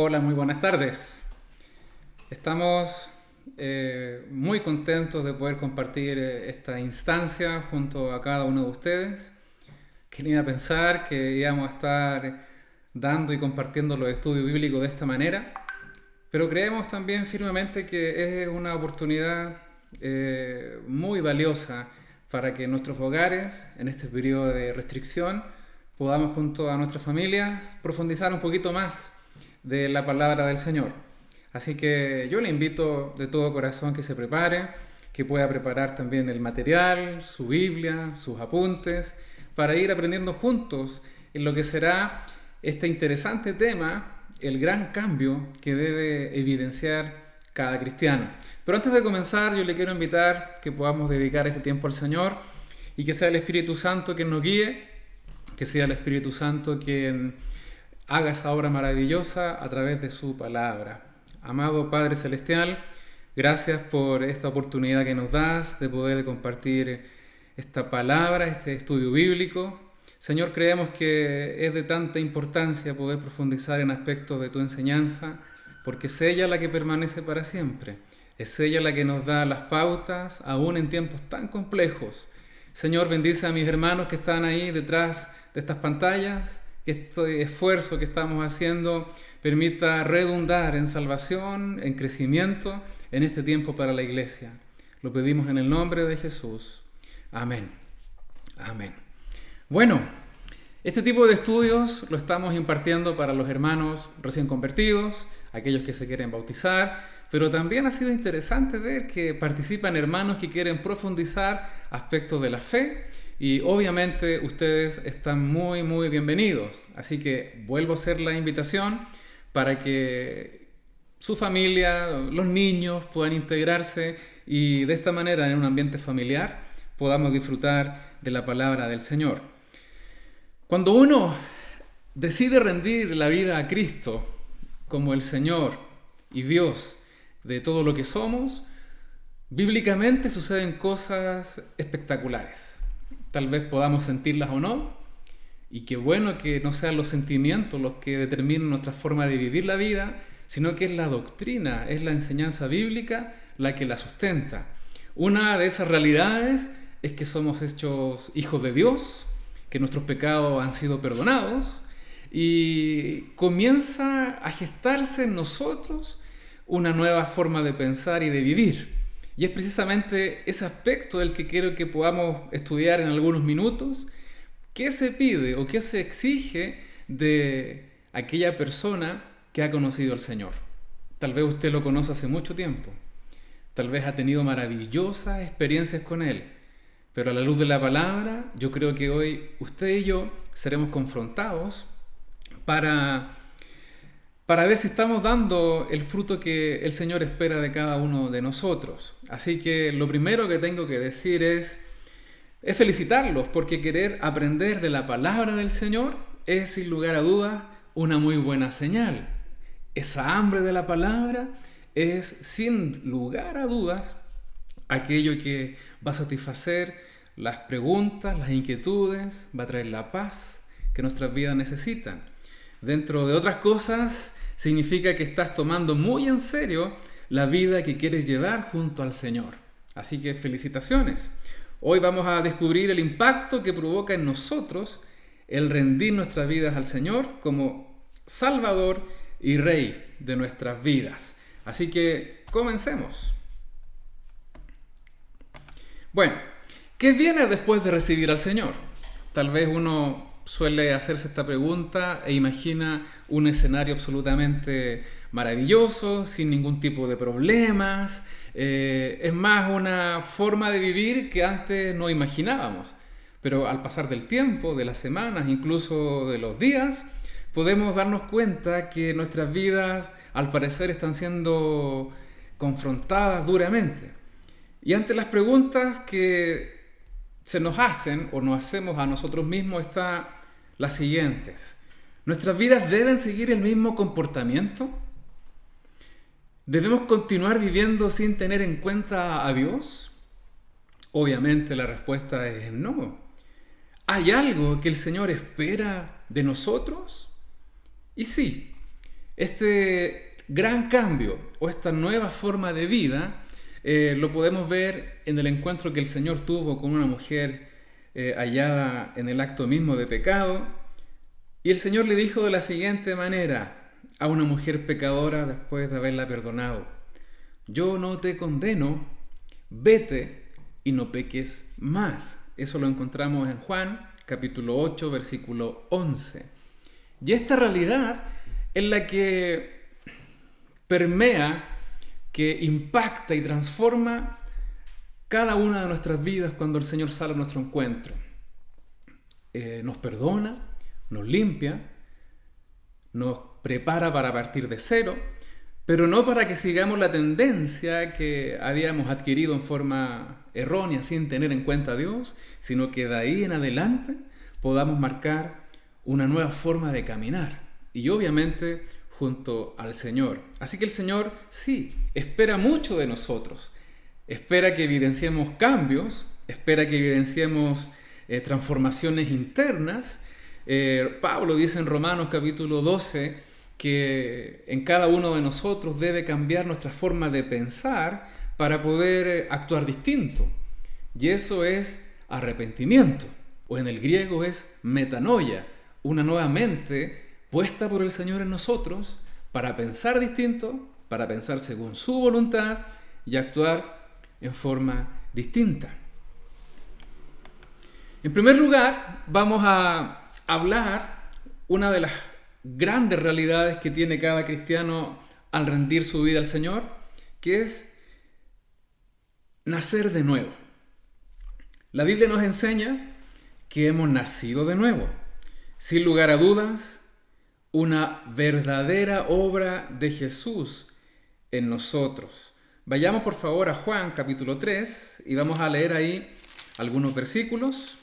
Hola, muy buenas tardes. Estamos muy contentos de poder compartir esta instancia junto a cada uno de ustedes. Quería pensar que íbamos a estar dando y compartiendo los estudios bíblicos de esta manera, pero creemos también firmemente que es una oportunidad muy valiosa para que en nuestros hogares, en este periodo de restricción, podamos junto a nuestras familias profundizar un poquito más de la palabra del Señor. Así que yo le invito de todo corazón que se prepare, que pueda preparar también el material, su Biblia, sus apuntes, para ir aprendiendo juntos en lo que será este interesante tema, el gran cambio que debe evidenciar cada cristiano. Pero antes de comenzar, yo le quiero invitar que podamos dedicar este tiempo al Señor y que sea el Espíritu Santo quien nos guíe, que sea el Espíritu Santo quien haga esa obra maravillosa a través de su palabra. Amado Padre Celestial, gracias por esta oportunidad que nos das de poder compartir esta palabra, este estudio bíblico. Señor, creemos que es de tanta importancia poder profundizar en aspectos de tu enseñanza, porque es ella la que permanece para siempre. Es ella la que nos da las pautas, aún en tiempos tan complejos. Señor, bendice a mis hermanos que están ahí detrás de estas pantallas, que este esfuerzo que estamos haciendo permita redundar en salvación, en crecimiento, en este tiempo para la iglesia. Lo pedimos en el nombre de Jesús. Amén. Amén. Bueno, este tipo de estudios lo estamos impartiendo para los hermanos recién convertidos, aquellos que se quieren bautizar, pero también ha sido interesante ver que participan hermanos que quieren profundizar aspectos de la fe y obviamente ustedes están muy bienvenidos. Así que vuelvo a hacer la invitación para que su familia, los niños puedan integrarse y de esta manera en un ambiente familiar podamos disfrutar de la palabra del Señor. Cuando uno decide rendir la vida a Cristo como el Señor y Dios de todo lo que somos, bíblicamente suceden cosas espectaculares. Tal vez podamos sentirlas o no, y qué bueno que no sean los sentimientos los que determinen nuestra forma de vivir la vida, sino que es la doctrina, es la enseñanza bíblica la que la sustenta. Una de esas realidades es que somos hechos hijos de Dios, que nuestros pecados han sido perdonados, y comienza a gestarse en nosotros una nueva forma de pensar y de vivir. Y es precisamente ese aspecto el que quiero que podamos estudiar en algunos minutos. ¿Qué se pide o qué se exige de aquella persona que ha conocido al Señor? Tal vez usted lo conoce hace mucho tiempo. Tal vez ha tenido maravillosas experiencias con Él. Pero a la luz de la palabra, yo creo que hoy usted y yo seremos confrontados para ver si estamos dando el fruto que el Señor espera de cada uno de nosotros. Así que lo primero que tengo que decir es felicitarlos, porque querer aprender de la palabra del Señor es sin lugar a dudas una muy buena señal. Esa hambre de la palabra es sin lugar a dudas aquello que va a satisfacer las preguntas, las inquietudes, va a traer la paz que nuestras vidas necesitan. Dentro de otras cosas, significa que estás tomando muy en serio la vida que quieres llevar junto al Señor. Así que felicitaciones. Hoy vamos a descubrir el impacto que provoca en nosotros el rendir nuestras vidas al Señor como Salvador y Rey de nuestras vidas. Así que comencemos. Bueno, ¿qué viene después de recibir al Señor? Tal vez uno suele hacerse esta pregunta e imagina un escenario absolutamente maravilloso, sin ningún tipo de problemas. Es más una forma de vivir que antes no imaginábamos. Pero al pasar del tiempo, de las semanas, incluso de los días, podemos darnos cuenta que nuestras vidas, al parecer, están siendo confrontadas duramente. Y ante las preguntas que se nos hacen o nos hacemos a nosotros mismos están las siguientes. ¿Nuestras vidas deben seguir el mismo comportamiento? ¿Debemos continuar viviendo sin tener en cuenta a Dios? Obviamente la respuesta es no. ¿Hay algo que el Señor espera de nosotros? Y sí, Este gran cambio o esta nueva forma de vida lo podemos ver en el encuentro que el Señor tuvo con una mujer hallada en el acto mismo de pecado. Y el Señor le dijo de la siguiente manera a una mujer pecadora después de haberla perdonado: yo no te condeno, vete y no peques más. Eso lo encontramos en Juan capítulo 8, versículo 11. Y esta realidad es la que permea, que impacta y transforma cada una de nuestras vidas cuando el Señor sale a nuestro encuentro. Nos perdona, nos limpia, nos prepara para partir de cero, pero no para que sigamos la tendencia que habíamos adquirido en forma errónea sin tener en cuenta a Dios, sino que de ahí en adelante podamos marcar una nueva forma de caminar y obviamente junto al Señor. Así que el Señor sí espera mucho de nosotros, espera que evidenciemos cambios, espera que evidenciemos transformaciones internas. Pablo dice en Romanos capítulo 12 que en cada uno de nosotros debe cambiar nuestra forma de pensar para poder actuar distinto. Y eso es arrepentimiento, o en el griego es metanoia, una nueva mente puesta por el Señor en nosotros para pensar distinto, para pensar según su voluntad y actuar en forma distinta. En primer lugar, vamos a hablar una de las grandes realidades que tiene cada cristiano al rendir su vida al Señor, que es nacer de nuevo. La Biblia nos enseña que hemos nacido de nuevo. Sin lugar a dudas, una verdadera obra de Jesús en nosotros. Vayamos por favor a Juan capítulo 3 y vamos a leer ahí algunos versículos.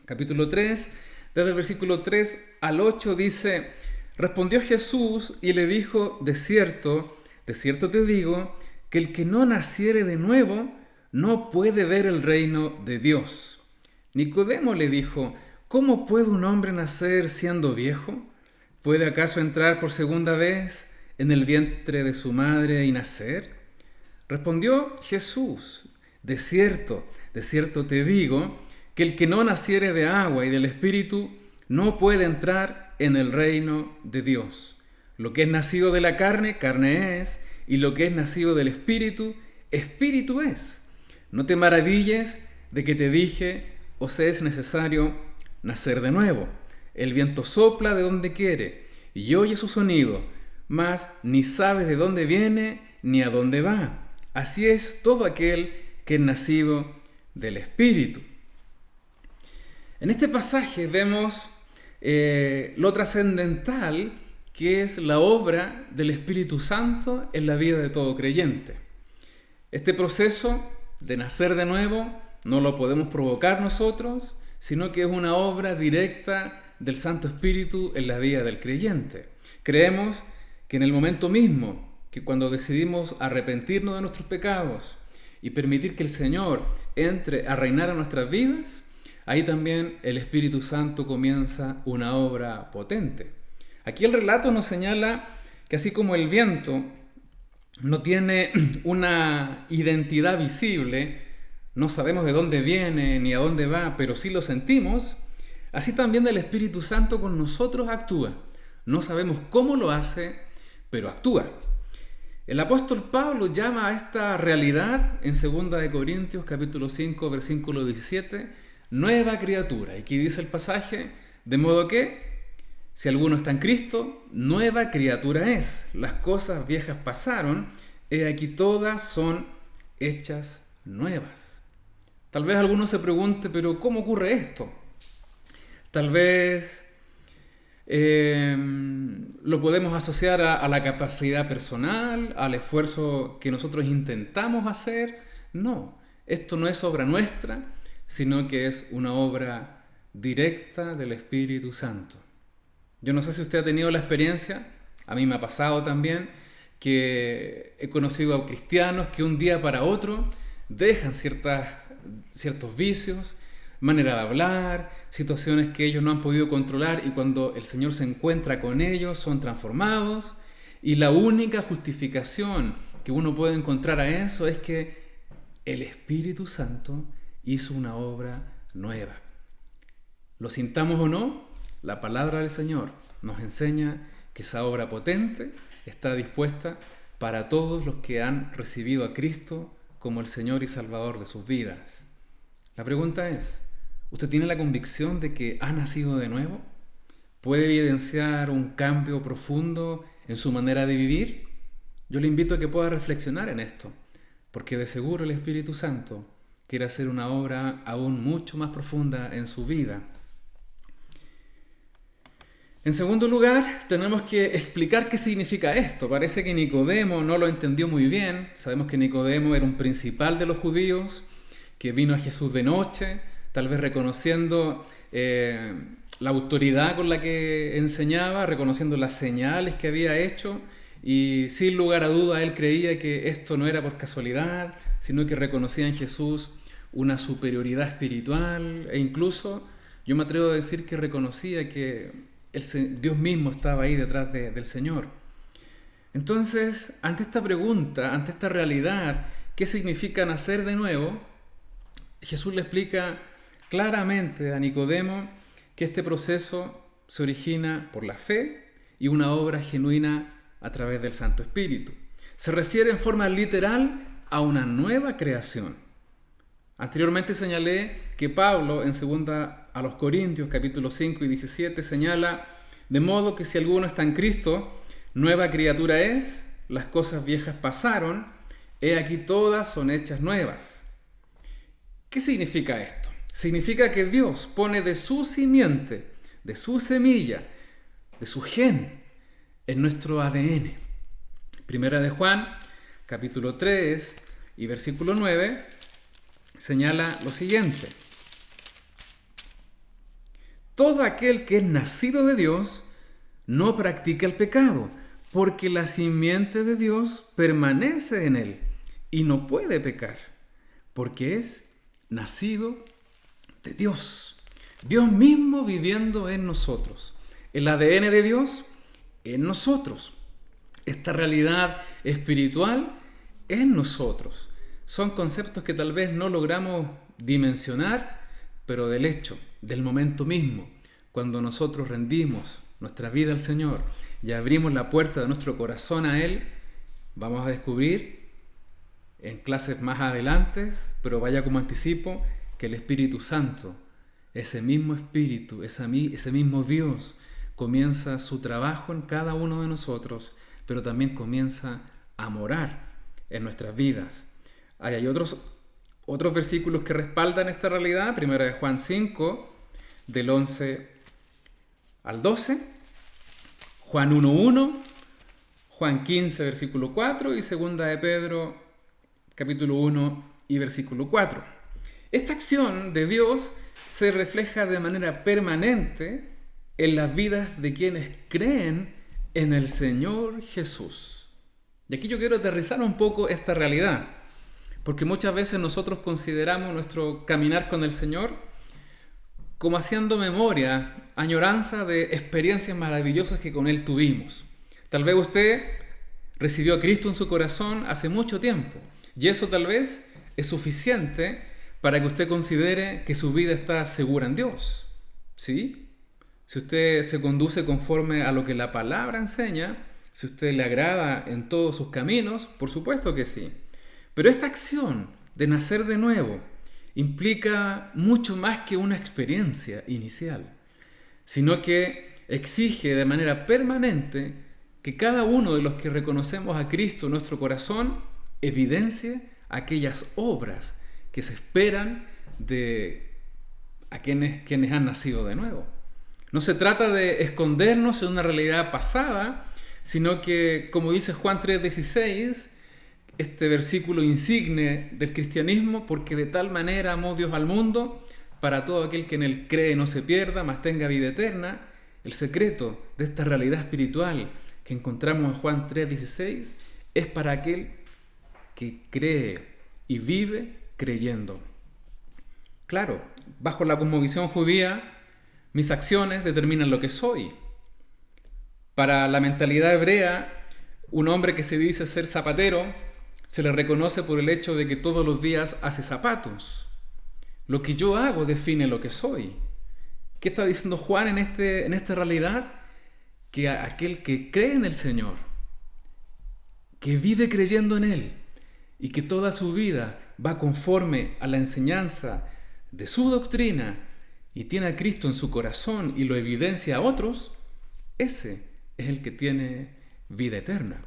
Capítulo 3, desde el versículo 3 al 8 dice: respondió Jesús y le dijo: de cierto te digo, que el que no naciere de nuevo no puede ver el reino de Dios. Nicodemo le dijo: ¿cómo puede un hombre nacer siendo viejo? ¿Puede acaso entrar por segunda vez en el vientre de su madre y nacer? Respondió Jesús: de cierto te digo, que el que no naciere de agua y del Espíritu no puede entrar en el reino de Dios. Lo que es nacido de la carne, carne es, y lo que es nacido del Espíritu, Espíritu es. No te maravilles de que te dije: os es necesario nacer de nuevo. El viento sopla de donde quiere y oye su sonido, mas ni sabes de dónde viene ni a dónde va. Así es todo aquel que es nacido del Espíritu. En este pasaje vemos lo trascendental que es la obra del Espíritu Santo en la vida de todo creyente. Este proceso de nacer de nuevo no lo podemos provocar nosotros, sino que es una obra directa del Santo Espíritu en la vida del creyente. Creemos que en el momento mismo, que cuando decidimos arrepentirnos de nuestros pecados y permitir que el Señor entre a reinar a nuestras vidas, ahí también el Espíritu Santo comienza una obra potente. Aquí el relato nos señala que así como el viento no tiene una identidad visible, no sabemos de dónde viene ni a dónde va, pero sí lo sentimos, así también el Espíritu Santo con nosotros actúa. No sabemos cómo lo hace, pero actúa. El apóstol Pablo llama a esta realidad en 2 Corintios capítulo 5, versículo 17, nueva criatura. Y aquí dice el pasaje: de modo que, si alguno está en Cristo, nueva criatura es. Las cosas viejas pasaron, he aquí todas son hechas nuevas. Tal vez alguno se pregunte: ¿pero cómo ocurre esto? Tal vez lo podemos asociar a la capacidad personal, al esfuerzo que nosotros intentamos hacer. No, esto no es obra nuestra, sino que es una obra directa del Espíritu Santo. Yo no sé si usted ha tenido la experiencia, a mí me ha pasado también, que he conocido a cristianos que un día para otro dejan ciertos vicios, manera de hablar, situaciones que ellos no han podido controlar y cuando el Señor se encuentra con ellos son transformados. Y la única justificación que uno puede encontrar a eso es que el Espíritu Santo hizo una obra nueva. Lo sintamos o no, la palabra del Señor nos enseña que esa obra potente está dispuesta para todos los que han recibido a Cristo como el Señor y Salvador de sus vidas. La pregunta es, ¿usted tiene la convicción de que ha nacido de nuevo? ¿Puede evidenciar un cambio profundo en su manera de vivir? Yo le invito a que pueda reflexionar en esto, porque de seguro el Espíritu Santo quiere hacer una obra aún mucho más profunda en su vida. En segundo lugar, tenemos que explicar qué significa esto. Parece que Nicodemo no lo entendió muy bien. Sabemos que Nicodemo era un principal de los judíos, que vino a Jesús de noche, tal vez reconociendo la autoridad con la que enseñaba, reconociendo las señales que había hecho, y sin lugar a duda él creía que esto no era por casualidad, sino que reconocía en Jesús una superioridad espiritual, e incluso yo me atrevo a decir que reconocía que Dios mismo estaba ahí detrás del Señor. Entonces, ante esta pregunta, ante esta realidad, ¿qué significa nacer de nuevo? Jesús le explica claramente a Nicodemo que este proceso se origina por la fe y una obra genuina a través del Santo Espíritu. Se refiere en forma literal a una nueva creación. Anteriormente señalé que Pablo en 2 a los Corintios capítulo 5 y 17 señala: de modo que si alguno está en Cristo, nueva criatura es, las cosas viejas pasaron, he aquí todas son hechas nuevas. ¿Qué significa esto? Significa que Dios pone de su simiente, de su semilla, de su gen, en nuestro ADN. Primera de Juan, capítulo 3 y versículo 9, señala lo siguiente: todo aquel que es nacido de Dios no practica el pecado, porque la simiente de Dios permanece en él y no puede pecar, porque es nacido de Dios. Dios mismo viviendo en nosotros. El ADN de Dios en nosotros. Esta realidad espiritual en nosotros. Son conceptos que tal vez no logramos dimensionar, pero del hecho, del momento mismo, cuando nosotros rendimos nuestra vida al Señor y abrimos la puerta de nuestro corazón a Él, vamos a descubrir en clases más adelante, pero vaya como anticipo, que el Espíritu Santo, ese mismo Espíritu, ese mismo Dios, comienza su trabajo en cada uno de nosotros, pero también comienza a morar en nuestras vidas. Hay otros versículos que respaldan esta realidad. Primera de Juan 5, del 11 al 12, Juan 1:1, Juan 15, versículo 4 y segunda de Pedro, capítulo 1 y versículo 4. Esta acción de Dios se refleja de manera permanente en las vidas de quienes creen en el Señor Jesús. Y aquí yo quiero aterrizar un poco esta realidad, porque muchas veces nosotros consideramos nuestro caminar con el Señor como haciendo memoria, añoranza de experiencias maravillosas que con Él tuvimos. Tal vez usted recibió a Cristo en su corazón hace mucho tiempo, y eso tal vez es suficiente para que usted considere que su vida está segura en Dios. ¿Sí? Si usted se conduce conforme a lo que la palabra enseña, si usted le agrada en todos sus caminos, por supuesto que sí. Pero esta acción de nacer de nuevo implica mucho más que una experiencia inicial, sino que exige de manera permanente que cada uno de los que reconocemos a Cristo en nuestro corazón evidencie aquellas obras que se esperan de a quienes han nacido de nuevo. No se trata de escondernos en una realidad pasada, sino que, como dice Juan 3:16, este versículo insigne del cristianismo, porque de tal manera amó Dios al mundo, para todo aquel que en él cree no se pierda, mas tenga vida eterna. El secreto de esta realidad espiritual que encontramos en Juan 3:16 es para aquel que cree y vive creyendo. Claro, bajo la cosmovisión judía, mis acciones determinan lo que soy. Para la mentalidad hebrea, un hombre que se dice ser zapatero se le reconoce por el hecho de que todos los días hace zapatos. Lo que yo hago define lo que soy. ¿Qué está diciendo Juan en esta realidad? Que aquel que cree en el Señor, que vive creyendo en Él y que toda su vida va conforme a la enseñanza de su doctrina y tiene a Cristo en su corazón y lo evidencia a otros, ese es el que tiene vida eterna.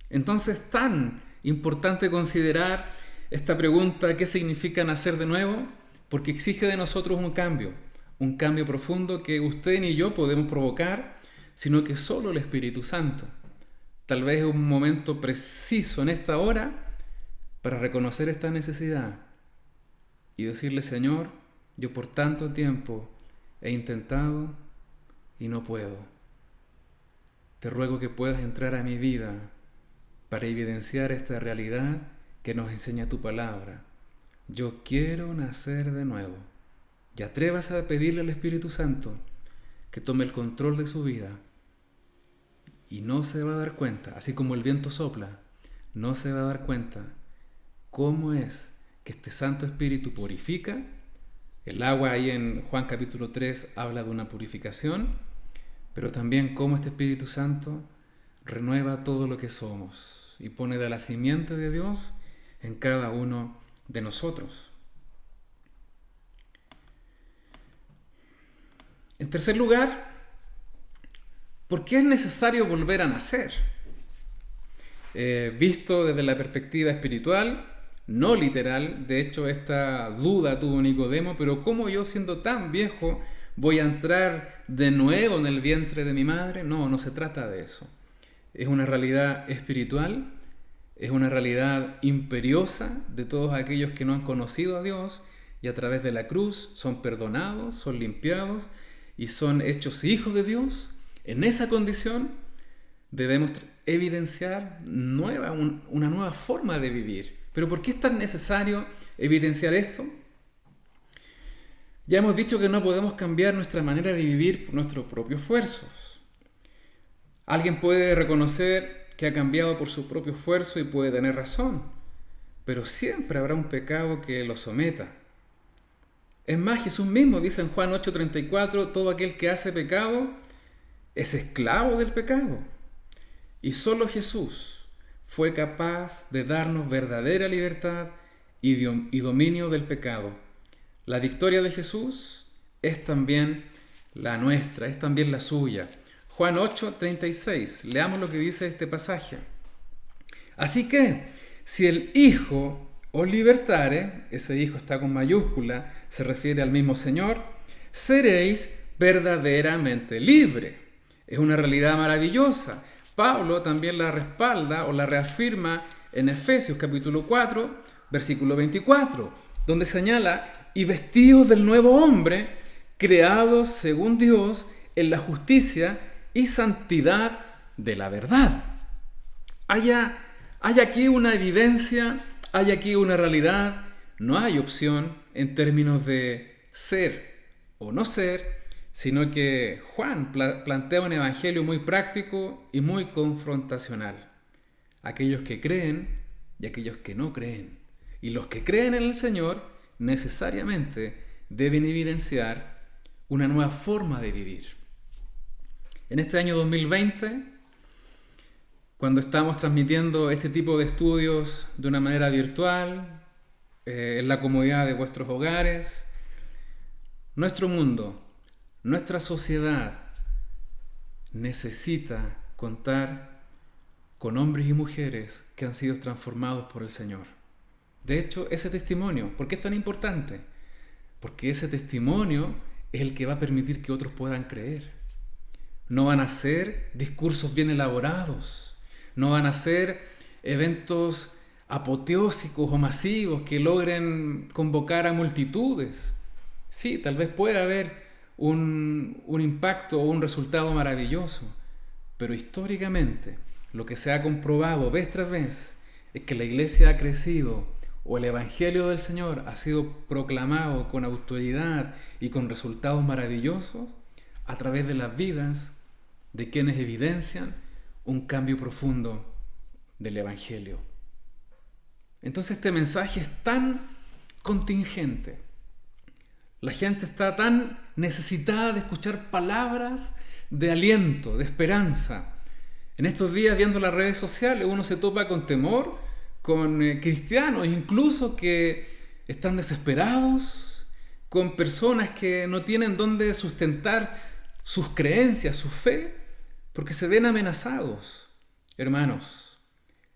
Entonces, tan importante considerar esta pregunta, ¿qué significa nacer de nuevo? Porque exige de nosotros un cambio profundo que usted ni yo podemos provocar, sino que solo el Espíritu Santo. Tal vez es un momento preciso en esta hora para reconocer esta necesidad y decirle: Señor, yo por tanto tiempo he intentado y no puedo. Te ruego que puedas entrar a mi vida para evidenciar esta realidad que nos enseña tu palabra. Yo quiero nacer de nuevo. Y atrévase a pedirle al Espíritu Santo que tome el control de su vida. Y no se va a dar cuenta, así como el viento sopla, no se va a dar cuenta cómo es que este Santo Espíritu purifica. El agua ahí en Juan capítulo 3 habla de una purificación, pero también cómo este Espíritu Santo renueva todo lo que somos y pone de la simiente de Dios en cada uno de nosotros. En tercer lugar, ¿por qué es necesario volver a nacer? Visto desde la perspectiva espiritual, no literal. De hecho, esta duda tuvo Nicodemo: pero ¿cómo yo, siendo tan viejo, voy a entrar de nuevo en el vientre de mi madre? No se trata de eso. Es una realidad espiritual, es una realidad imperiosa de todos aquellos que no han conocido a Dios y a través de la cruz son perdonados, son limpiados y son hechos hijos de Dios. En esa condición debemos evidenciar una nueva forma de vivir. ¿Pero por qué es tan necesario evidenciar esto? Ya hemos dicho que no podemos cambiar nuestra manera de vivir por nuestros propios esfuerzos. Alguien puede reconocer que ha cambiado por su propio esfuerzo y puede tener razón, pero siempre habrá un pecado que lo someta. Es más, Jesús mismo dice en Juan 8:34, todo aquel que hace pecado es esclavo del pecado. Y solo Jesús fue capaz de darnos verdadera libertad y dominio del pecado. La victoria de Jesús es también la nuestra, es también la suya. Juan 8:36, leamos lo que dice este pasaje. Así que, si el Hijo os libertare, ese Hijo está con mayúscula, se refiere al mismo Señor, seréis verdaderamente libres. Es una realidad maravillosa. Pablo también la respalda o la reafirma en Efesios capítulo 4, versículo 24, donde señala: y vestidos del nuevo hombre, creados según Dios en la justicia y santidad de la verdad. Hay aquí una evidencia, hay aquí una realidad, no hay opción en términos de ser o no ser, sino que Juan plantea un evangelio muy práctico y muy confrontacional. Aquellos que creen y aquellos que no creen. Y los que creen en el Señor necesariamente deben evidenciar una nueva forma de vivir. En este año 2020, cuando estamos transmitiendo este tipo de estudios de una manera virtual, en la comodidad de vuestros hogares, nuestro mundo, nuestra sociedad necesita contar con hombres y mujeres que han sido transformados por el Señor. De hecho, ese testimonio, ¿por qué es tan importante? Porque ese testimonio es el que va a permitir que otros puedan creer. No van a ser discursos bien elaborados, no van a ser eventos apoteósicos o masivos que logren convocar a multitudes. Sí, tal vez pueda haber un impacto o un resultado maravilloso, pero históricamente lo que se ha comprobado vez tras vez es que la iglesia ha crecido o el Evangelio del Señor ha sido proclamado con autoridad y con resultados maravillosos a través de las vidas de quienes evidencian un cambio profundo del Evangelio. Entonces este mensaje es tan contingente. La gente está tan necesitada de escuchar palabras de aliento, de esperanza. En estos días, viendo las redes sociales, uno se topa con temor, con cristianos incluso que están desesperados, con personas que no tienen dónde sustentar sus creencias, su fe, porque se ven amenazados. Hermanos,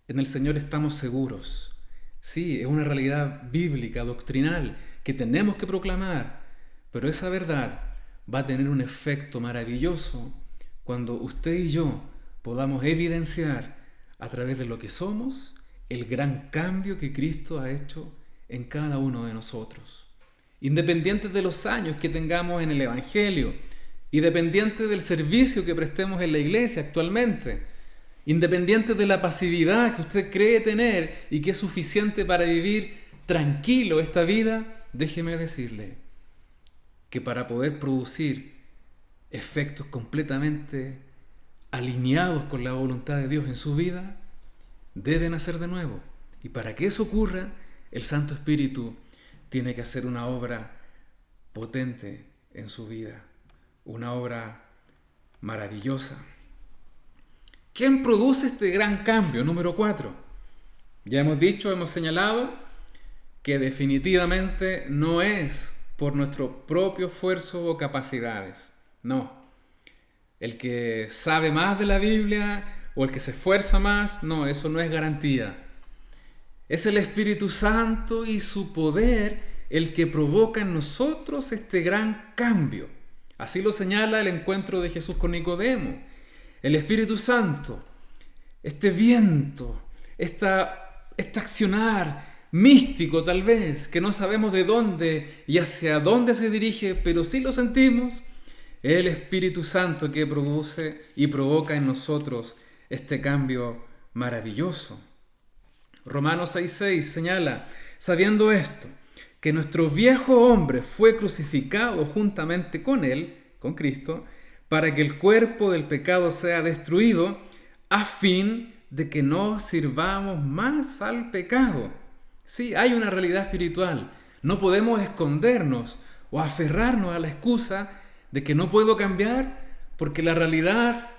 en el Señor estamos seguros. Sí, es una realidad bíblica, doctrinal, que tenemos que proclamar, pero esa verdad va a tener un efecto maravilloso cuando usted y yo podamos evidenciar a través de lo que somos el gran cambio que Cristo ha hecho en cada uno de nosotros. Independientes de los años que tengamos en el Evangelio, independientes del servicio que prestemos en la iglesia actualmente, independientes de la pasividad que usted cree tener y que es suficiente para vivir tranquilo esta vida, déjeme decirle que para poder producir efectos completamente alineados con la voluntad de Dios en su vida, debe nacer de nuevo. Y para que eso ocurra, el Santo Espíritu tiene que hacer una obra potente en su vida, una obra maravillosa. ¿Quién produce este gran cambio? Número 4. Ya hemos dicho, hemos señalado que definitivamente no es por nuestro propio esfuerzo o capacidades. No. El que sabe más de la Biblia o el que se esfuerza más, no, eso no es garantía. Es el Espíritu Santo y su poder el que provoca en nosotros este gran cambio. Así lo señala el encuentro de Jesús con Nicodemo. El Espíritu Santo, este viento, esta accionar místico tal vez, que no sabemos de dónde y hacia dónde se dirige, pero sí lo sentimos, es el Espíritu Santo que produce y provoca en nosotros este cambio maravilloso. Romanos 6:6 señala, sabiendo esto, que nuestro viejo hombre fue crucificado juntamente con él, con Cristo, para que el cuerpo del pecado sea destruido, a fin de que no sirvamos más al pecado. Sí, hay una realidad espiritual. No podemos escondernos o aferrarnos a la excusa de que no puedo cambiar, porque la realidad,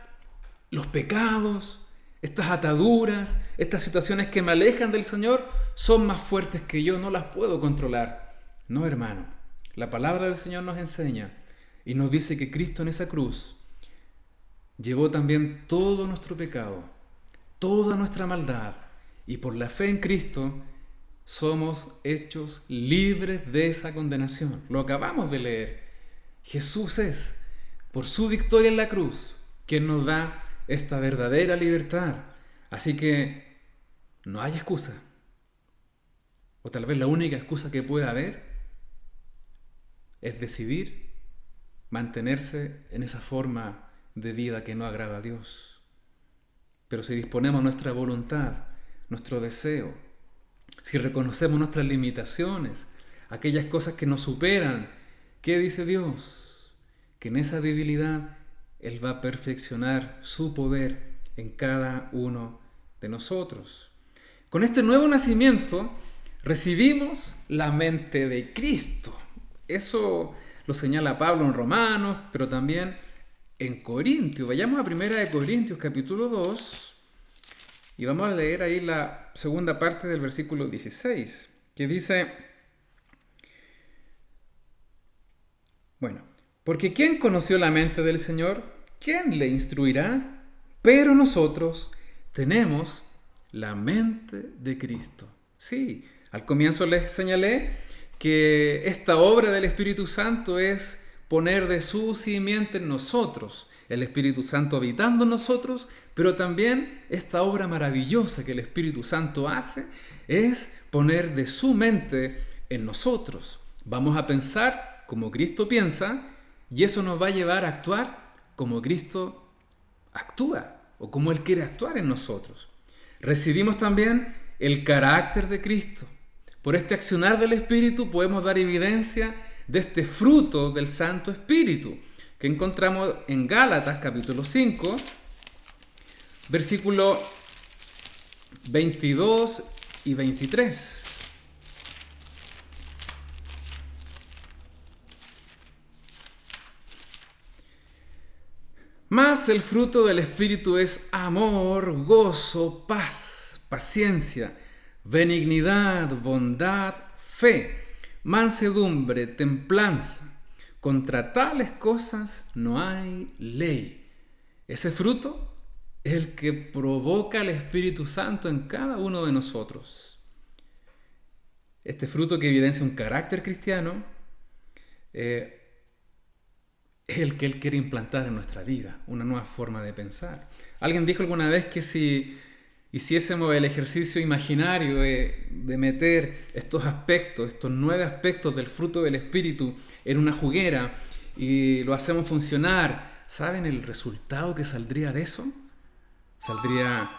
los pecados, estas ataduras, estas situaciones que me alejan del Señor son más fuertes que yo, no las puedo controlar. No, hermano, la palabra del Señor nos enseña y nos dice que Cristo en esa cruz llevó también todo nuestro pecado, toda nuestra maldad, y por la fe en Cristo somos hechos libres de esa condenación. Lo acabamos de leer. Jesús es, por su victoria en la cruz, quien nos da esta verdadera libertad. Así que no hay excusa. O tal vez la única excusa que pueda haber es decidir mantenerse en esa forma de vida que no agrada a Dios. Pero si disponemos nuestra voluntad, nuestro deseo, si reconocemos nuestras limitaciones, aquellas cosas que nos superan, ¿qué dice Dios? Que en esa debilidad Él va a perfeccionar su poder en cada uno de nosotros. Con este nuevo nacimiento recibimos la mente de Cristo. Eso lo señala Pablo en Romanos, pero también en Corintios. Vayamos a 1 Corintios capítulo 2 y vamos a leer ahí la segunda parte del versículo 16, que dice, bueno, porque ¿quién conoció la mente del Señor? ¿Quién le instruirá? Pero nosotros tenemos la mente de Cristo. Sí, al comienzo les señalé que esta obra del Espíritu Santo es poner de su simiente en nosotros, el Espíritu Santo habitando en nosotros, pero también esta obra maravillosa que el Espíritu Santo hace es poner de su mente en nosotros. Vamos a pensar como Cristo piensa y eso nos va a llevar a actuar como Cristo actúa o como Él quiere actuar en nosotros. Recibimos también el carácter de Cristo. Por este accionar del Espíritu podemos dar evidencia de este fruto del Santo Espíritu, que encontramos en Gálatas capítulo 5, versículo 22 y 23. Mas el fruto del Espíritu es amor, gozo, paz, paciencia, benignidad, bondad, fe, mansedumbre, templanza. Contra tales cosas no hay ley. Ese fruto es el que provoca el Espíritu Santo en cada uno de nosotros. Este fruto que evidencia un carácter cristiano es el que Él quiere implantar en nuestra vida, una nueva forma de pensar. Alguien dijo alguna vez que si hiciésemos el ejercicio imaginario de meter estos aspectos, estos 9 aspectos del fruto del Espíritu en una juguera y lo hacemos funcionar, ¿saben el resultado que saldría de eso? Saldría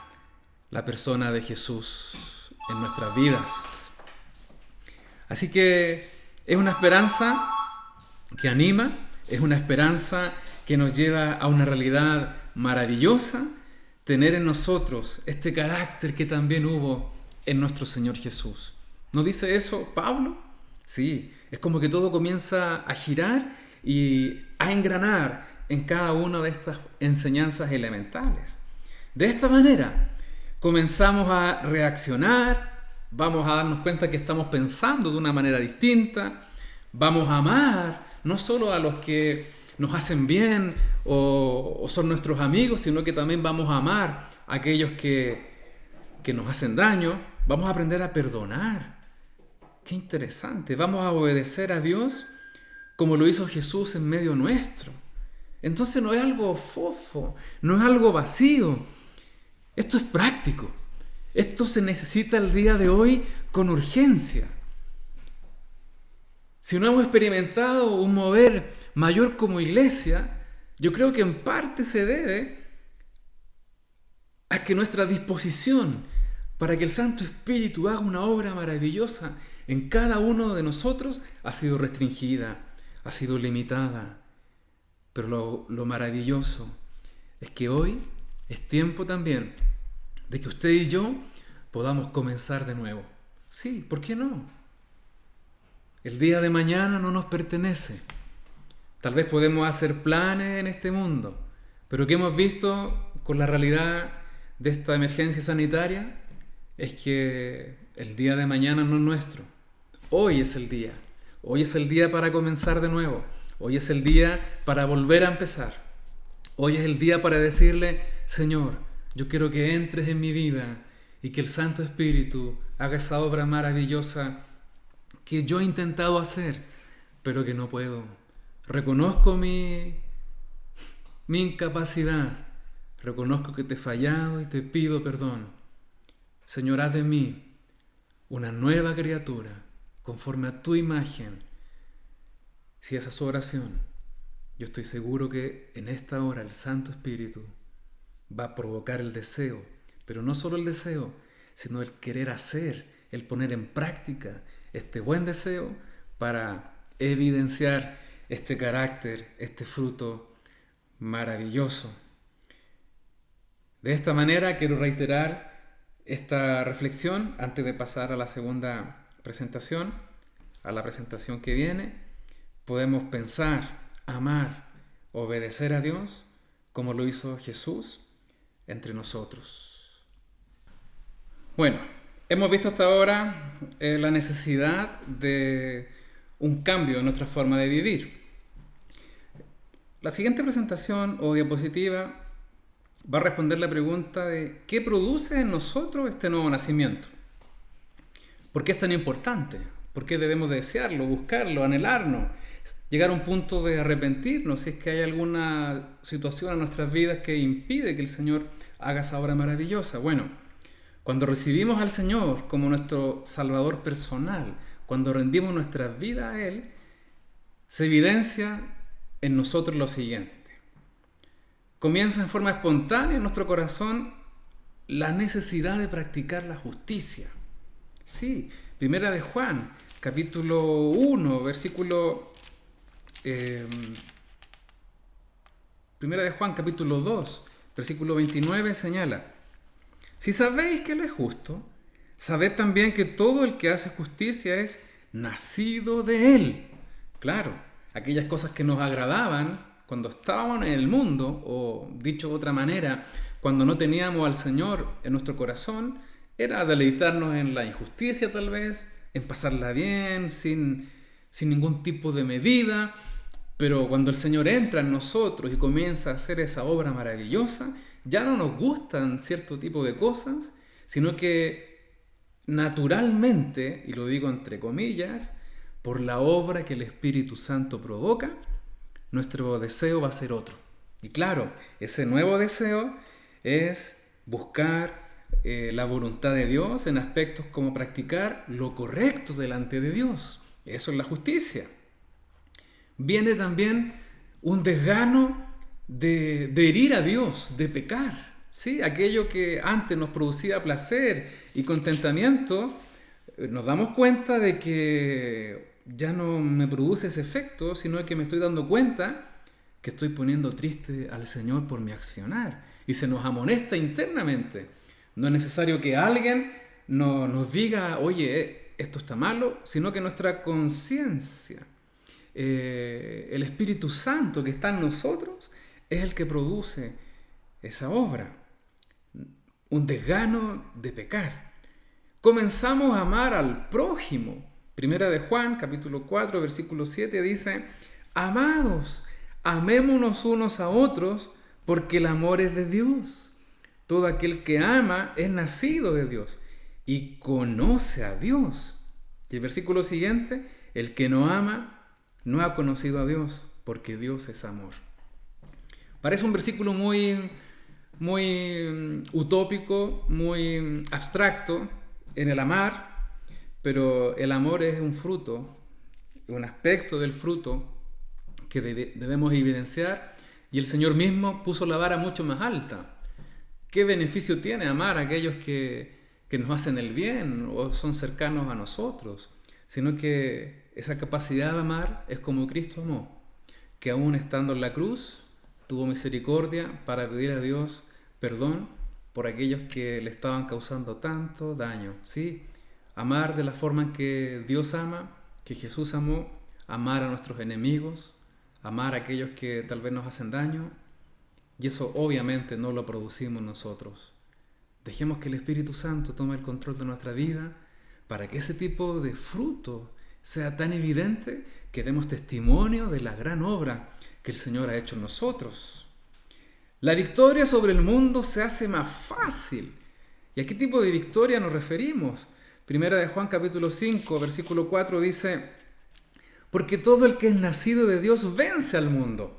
la persona de Jesús en nuestras vidas. Así que es una esperanza que anima, es una esperanza que nos lleva a una realidad maravillosa, tener en nosotros este carácter que también hubo en nuestro Señor Jesús. ¿No dice eso Pablo? Sí, es como que todo comienza a girar y a engranar en cada una de estas enseñanzas elementales. De esta manera comenzamos a reaccionar, vamos a darnos cuenta que estamos pensando de una manera distinta, vamos a amar no solo a los que nos hacen bien o son nuestros amigos, sino que también vamos a amar a aquellos que nos hacen daño. Vamos a aprender a perdonar. Qué interesante. Vamos a obedecer a Dios como lo hizo Jesús en medio nuestro. Entonces no es algo fofo, no es algo vacío. Esto es práctico. Esto se necesita el día de hoy con urgencia. Si no hemos experimentado un mover mayor como iglesia, yo creo que en parte se debe a que nuestra disposición para que el Santo Espíritu haga una obra maravillosa en cada uno de nosotros ha sido restringida, ha sido limitada. Pero lo maravilloso es que hoy es tiempo también de que usted y yo podamos comenzar de nuevo. Sí, ¿por qué no? El día de mañana no nos pertenece. Tal vez podemos hacer planes en este mundo, pero ¿qué hemos visto con la realidad de esta emergencia sanitaria? Es que el día de mañana no es nuestro. Hoy es el día. Hoy es el día para comenzar de nuevo. Hoy es el día para volver a empezar. Hoy es el día para decirle, Señor, yo quiero que entres en mi vida y que el Santo Espíritu haga esa obra maravillosa que yo he intentado hacer, pero que no puedo. Reconozco mi incapacidad. Reconozco que te he fallado y te pido perdón. Señor, haz de mí una nueva criatura conforme a tu imagen. Si esa es su oración, yo estoy seguro que en esta hora el Santo Espíritu va a provocar el deseo, pero no solo el deseo, sino el querer hacer, el poner en práctica este buen deseo para evidenciar este carácter, este fruto maravilloso. De esta manera quiero reiterar esta reflexión antes de pasar a la segunda presentación, a la presentación que viene. Podemos pensar, amar, obedecer a Dios como lo hizo Jesús entre nosotros. Bueno, hemos visto hasta ahora la necesidad de un cambio en nuestra forma de vivir. La siguiente presentación o diapositiva va a responder la pregunta de ¿qué produce en nosotros este nuevo nacimiento? ¿Por qué es tan importante? ¿Por qué debemos desearlo, buscarlo, anhelarnos? Llegar a un punto de arrepentirnos si es que hay alguna situación en nuestras vidas que impide que el Señor haga esa obra maravillosa. Bueno, cuando recibimos al Señor como nuestro Salvador personal, cuando rendimos nuestra vida a Él, se evidencia en nosotros lo siguiente. Comienza en forma espontánea en nuestro corazón la necesidad de practicar la justicia. Sí, Primera de Juan, capítulo 1, versículo... Primera de Juan, capítulo 2, versículo 29 señala: si sabéis que Él es justo, sabed también que todo el que hace justicia es nacido de Él. Claro, aquellas cosas que nos agradaban cuando estábamos en el mundo, o dicho de otra manera, cuando no teníamos al Señor en nuestro corazón, era deleitarnos en la injusticia tal vez, en pasarla bien, sin ningún tipo de medida. Pero cuando el Señor entra en nosotros y comienza a hacer esa obra maravillosa, ya no nos gustan cierto tipo de cosas, sino que naturalmente, y lo digo entre comillas, por la obra que el Espíritu Santo provoca, nuestro deseo va a ser otro. Y claro, ese nuevo deseo es buscar la voluntad de Dios en aspectos como practicar lo correcto delante de Dios. Eso es la justicia. Viene también un desgano de herir a Dios, de pecar, ¿sí? Aquello que antes nos producía placer y contentamiento, nos damos cuenta de que ya no me produce ese efecto, sino que me estoy dando cuenta que estoy poniendo triste al Señor por mi accionar. Y se nos amonesta internamente. No es necesario que alguien nos diga, oye, esto está malo, sino que nuestra conciencia, el Espíritu Santo que está en nosotros, es el que produce esa obra. Un desgano de pecar. Comenzamos a amar al prójimo. Primera de Juan, capítulo 4, versículo 7 dice: amados, amémonos unos a otros, porque el amor es de Dios. Todo aquel que ama es nacido de Dios y conoce a Dios. Y el versículo siguiente: el que no ama no ha conocido a Dios, porque Dios es amor. Parece un versículo muy utópico, muy abstracto en el amar, pero el amor es un fruto, un aspecto del fruto que debemos evidenciar, y el Señor mismo puso la vara mucho más alta. ¿Qué beneficio tiene amar a aquellos que nos hacen el bien o son cercanos a nosotros? Sino que esa capacidad de amar es como Cristo amó, que aún estando en la cruz tuvo misericordia para pedir a Dios perdón por aquellos que le estaban causando tanto daño. Sí, amar de la forma en que Dios ama, que Jesús amó, amar a nuestros enemigos, amar a aquellos que tal vez nos hacen daño, y eso obviamente no lo producimos nosotros. Dejemos que el Espíritu Santo tome el control de nuestra vida para que ese tipo de fruto sea tan evidente que demos testimonio de la gran obra que el Señor ha hecho en nosotros. La victoria sobre el mundo se hace más fácil. ¿Y a qué tipo de victoria nos referimos? Primera de Juan capítulo 5, versículo 4 dice: porque todo el que es nacido de Dios vence al mundo.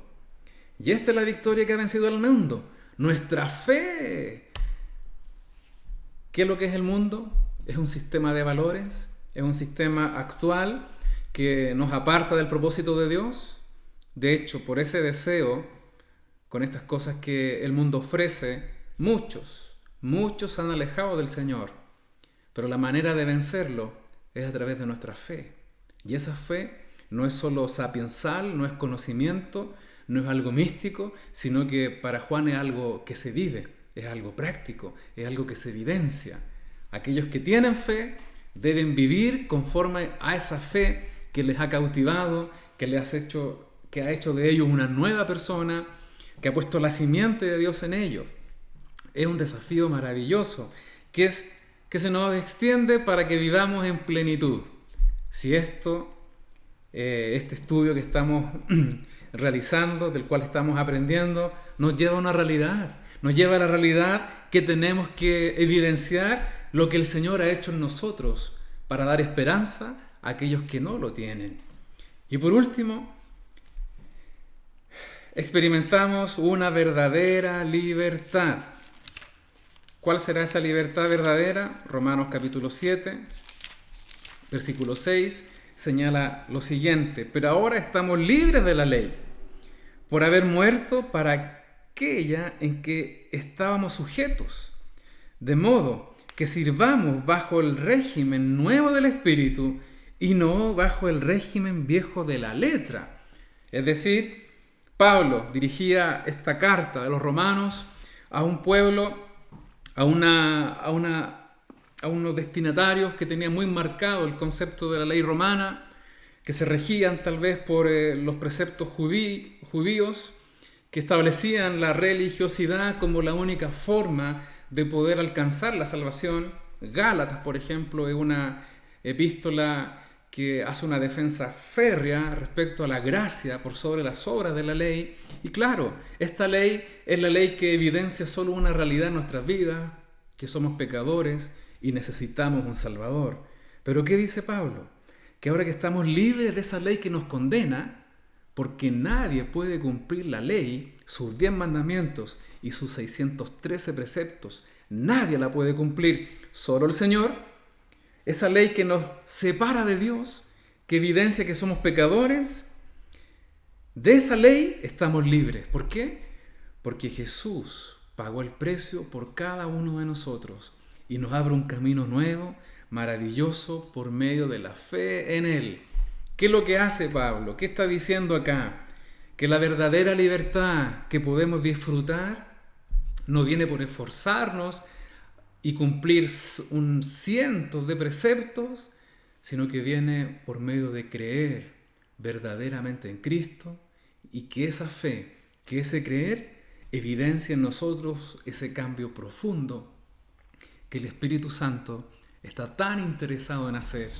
Y esta es la victoria que ha vencido al mundo: nuestra fe. ¿Qué es lo que es el mundo? Es un sistema de valores, es un sistema actual que nos aparta del propósito de Dios. De hecho, por ese deseo, con estas cosas que el mundo ofrece, muchos se han alejado del Señor. Pero la manera de vencerlo es a través de nuestra fe. Y esa fe no es solo sapiensal, no es conocimiento, no es algo místico, sino que para Juan es algo que se vive, es algo práctico, es algo que se evidencia. Aquellos que tienen fe deben vivir conforme a esa fe que les ha cautivado, que ha hecho de ellos una nueva persona, que ha puesto la simiente de Dios en ellos. Es un desafío maravilloso que se nos extiende para que vivamos en plenitud. Si este estudio que estamos realizando, del cual estamos aprendiendo, nos lleva a una realidad, nos lleva a la realidad que tenemos que evidenciar lo que el Señor ha hecho en nosotros para dar esperanza a aquellos que no lo tienen. Y por último, experimentamos una verdadera libertad. ¿Cuál será esa libertad verdadera? Romanos capítulo 7, versículo 6, señala lo siguiente: pero ahora estamos libres de la ley, por haber muerto para aquella en que estábamos sujetos, de modo que sirvamos bajo el régimen nuevo del Espíritu y no bajo el régimen viejo de la letra. Es decir, Pablo dirigía esta carta de los romanos a un pueblo, a unos destinatarios que tenían muy marcado el concepto de la ley romana, que se regían tal vez por los preceptos judíos, que establecían la religiosidad como la única forma de poder alcanzar la salvación. Gálatas, por ejemplo, es una epístola que hace una defensa férrea respecto a la gracia por sobre las obras de la ley. Y claro, esta ley es la ley que evidencia solo una realidad en nuestras vidas, que somos pecadores y necesitamos un Salvador. Pero ¿qué dice Pablo? Que ahora que estamos libres de esa ley que nos condena, porque nadie puede cumplir la ley, sus 10 mandamientos y sus 613 preceptos, nadie la puede cumplir, solo el Señor. Esa ley que nos separa de Dios, que evidencia que somos pecadores, de esa ley estamos libres. ¿Por qué? Porque Jesús pagó el precio por cada uno de nosotros y nos abre un camino nuevo, maravilloso, por medio de la fe en Él. ¿Qué es lo que hace Pablo? ¿Qué está diciendo acá? Que la verdadera libertad que podemos disfrutar no viene por esforzarnos y cumplir cientos de preceptos, sino que viene por medio de creer verdaderamente en Cristo, y que esa fe, que ese creer, evidencia en nosotros ese cambio profundo que el Espíritu Santo está tan interesado en hacer.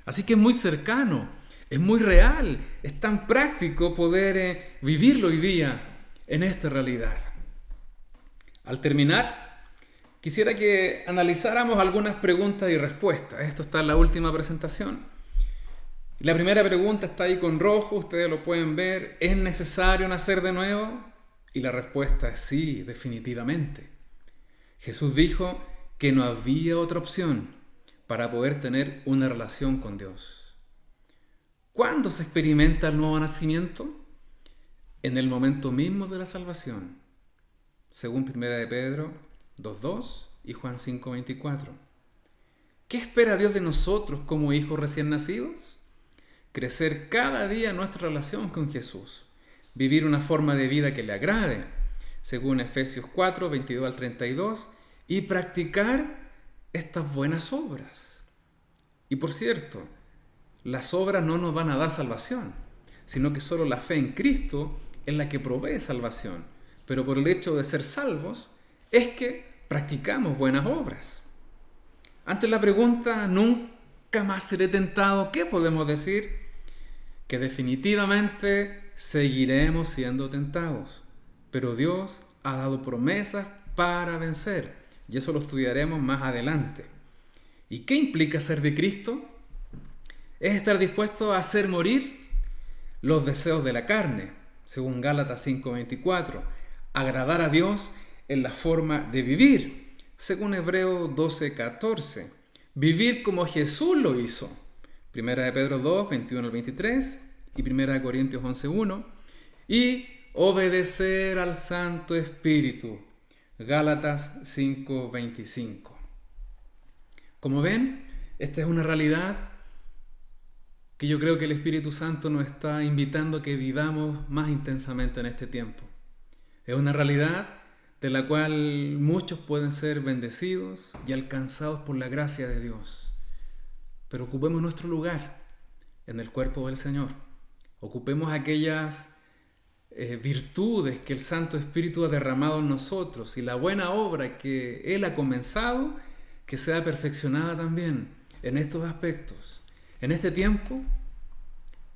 Así que es muy cercano, es muy real, es tan práctico poder vivirlo hoy día en esta realidad. Al terminar, quisiera que analizáramos algunas preguntas y respuestas. Esto está en la última presentación. La primera pregunta está ahí con rojo, ustedes lo pueden ver. ¿Es necesario nacer de nuevo? Y la respuesta es sí, definitivamente. Jesús dijo que no había otra opción para poder tener una relación con Dios. ¿Cuándo se experimenta el nuevo nacimiento? En el momento mismo de la salvación, según 1 de Pedro 2:2 y Juan 5:24. ¿Qué espera Dios de nosotros como hijos recién nacidos? Crecer cada día en nuestra relación con Jesús, vivir una forma de vida que le agrade, según Efesios 4:22 al 32, y practicar estas buenas obras. Y por cierto, las obras no nos van a dar salvación, sino que solo la fe en Cristo es la que provee salvación. Pero por el hecho de ser salvos, es que practicamos buenas obras. Ante la pregunta, ¿nunca más seré tentado?, ¿qué podemos decir? Que definitivamente seguiremos siendo tentados, pero Dios ha dado promesas para vencer, y eso lo estudiaremos más adelante. ¿Y qué implica ser de Cristo? Es estar dispuesto a hacer morir los deseos de la carne, según Gálatas 5:24, agradar a Dios en la forma de vivir, según Hebreos 12:14, vivir como Jesús lo hizo, 1 de Pedro 2:21 al 23 y 1 de Corintios 11:1, y obedecer al Santo Espíritu, Gálatas 5:25. Como ven, esta es una realidad que yo creo que el Espíritu Santo nos está invitando a que vivamos más intensamente en este tiempo. Es una realidad de la cual muchos pueden ser bendecidos y alcanzados por la gracia de Dios. Pero ocupemos nuestro lugar en el cuerpo del Señor. Ocupemos aquellas virtudes que el Santo Espíritu ha derramado en nosotros, y la buena obra que Él ha comenzado, que sea perfeccionada también en estos aspectos. En este tiempo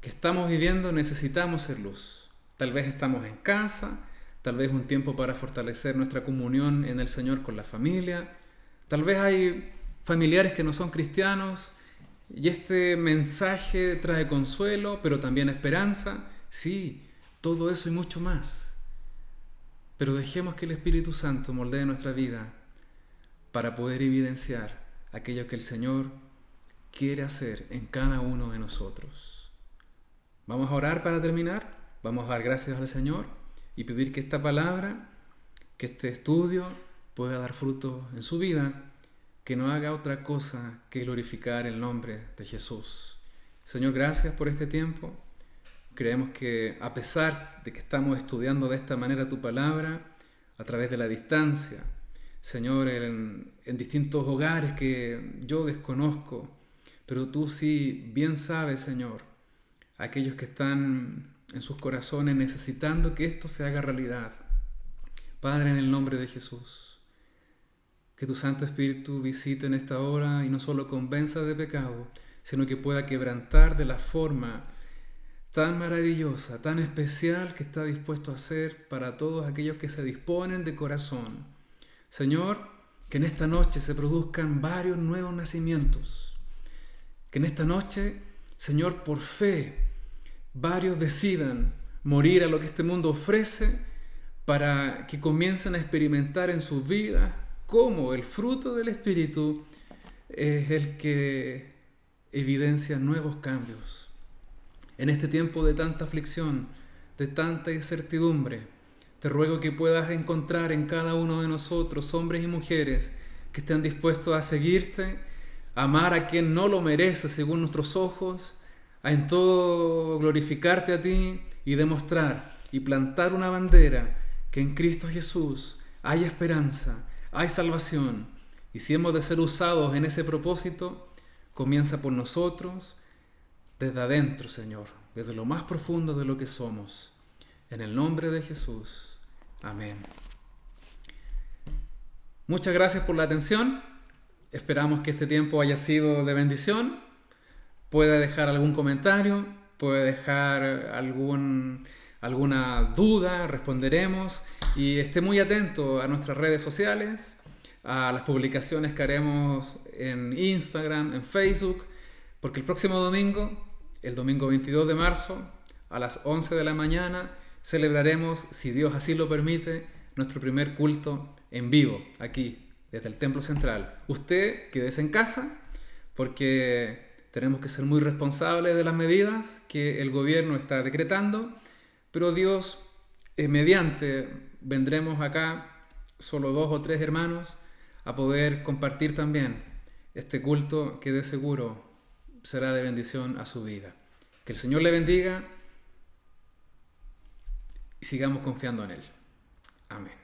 que estamos viviendo necesitamos ser luz. Tal vez estamos en casa, tal vez un tiempo para fortalecer nuestra comunión en el Señor con la familia, tal vez hay familiares que no son cristianos y este mensaje trae consuelo, pero también esperanza. Sí, todo eso y mucho más. Pero dejemos que el Espíritu Santo moldee nuestra vida para poder evidenciar aquello que el Señor quiere hacer en cada uno de nosotros. Vamos a orar para terminar. Vamos a dar gracias al Señor y pedir que esta palabra, que este estudio pueda dar fruto en su vida, que no haga otra cosa que glorificar el nombre de Jesús. Señor, gracias por este tiempo. Creemos que a pesar de que estamos estudiando de esta manera tu palabra, a través de la distancia, Señor, en distintos hogares que yo desconozco, pero tú sí bien sabes, Señor, aquellos que están en sus corazones necesitando que esto se haga realidad. Padre, en el nombre de Jesús, que tu Santo Espíritu visite en esta hora y no solo convenza de pecado, sino que pueda quebrantar de la forma tan maravillosa, tan especial que está dispuesto a hacer para todos aquellos que se disponen de corazón. Señor, que en esta noche se produzcan varios nuevos nacimientos. Que en esta noche, Señor, por fe, varios decidan morir a lo que este mundo ofrece para que comiencen a experimentar en sus vidas cómo el fruto del Espíritu es el que evidencia nuevos cambios. En este tiempo de tanta aflicción, de tanta incertidumbre, te ruego que puedas encontrar en cada uno de nosotros, hombres y mujeres, que estén dispuestos a seguirte, a amar a quien no lo merece según nuestros ojos, a en todo glorificarte a ti y demostrar y plantar una bandera que en Cristo Jesús hay esperanza, hay salvación. Y si hemos de ser usados en ese propósito, comienza por nosotros, desde adentro, Señor, desde lo más profundo de lo que somos. En el nombre de Jesús. Amén. Muchas gracias por la atención. Esperamos que este tiempo haya sido de bendición. Puede dejar algún comentario, puede dejar alguna duda, responderemos. Y esté muy atento a nuestras redes sociales, a las publicaciones que haremos en Instagram, en Facebook, porque el próximo domingo, el domingo 22 de marzo, a las 11 de la mañana, celebraremos, si Dios así lo permite, nuestro primer culto en vivo, aquí, desde el Templo Central. Usted quédese en casa, porque tenemos que ser muy responsables de las medidas que el gobierno está decretando, pero Dios, mediante, vendremos acá, solo 2 o 3 hermanos, a poder compartir también este culto que de seguro será de bendición a su vida. Que el Señor le bendiga y sigamos confiando en Él. Amén.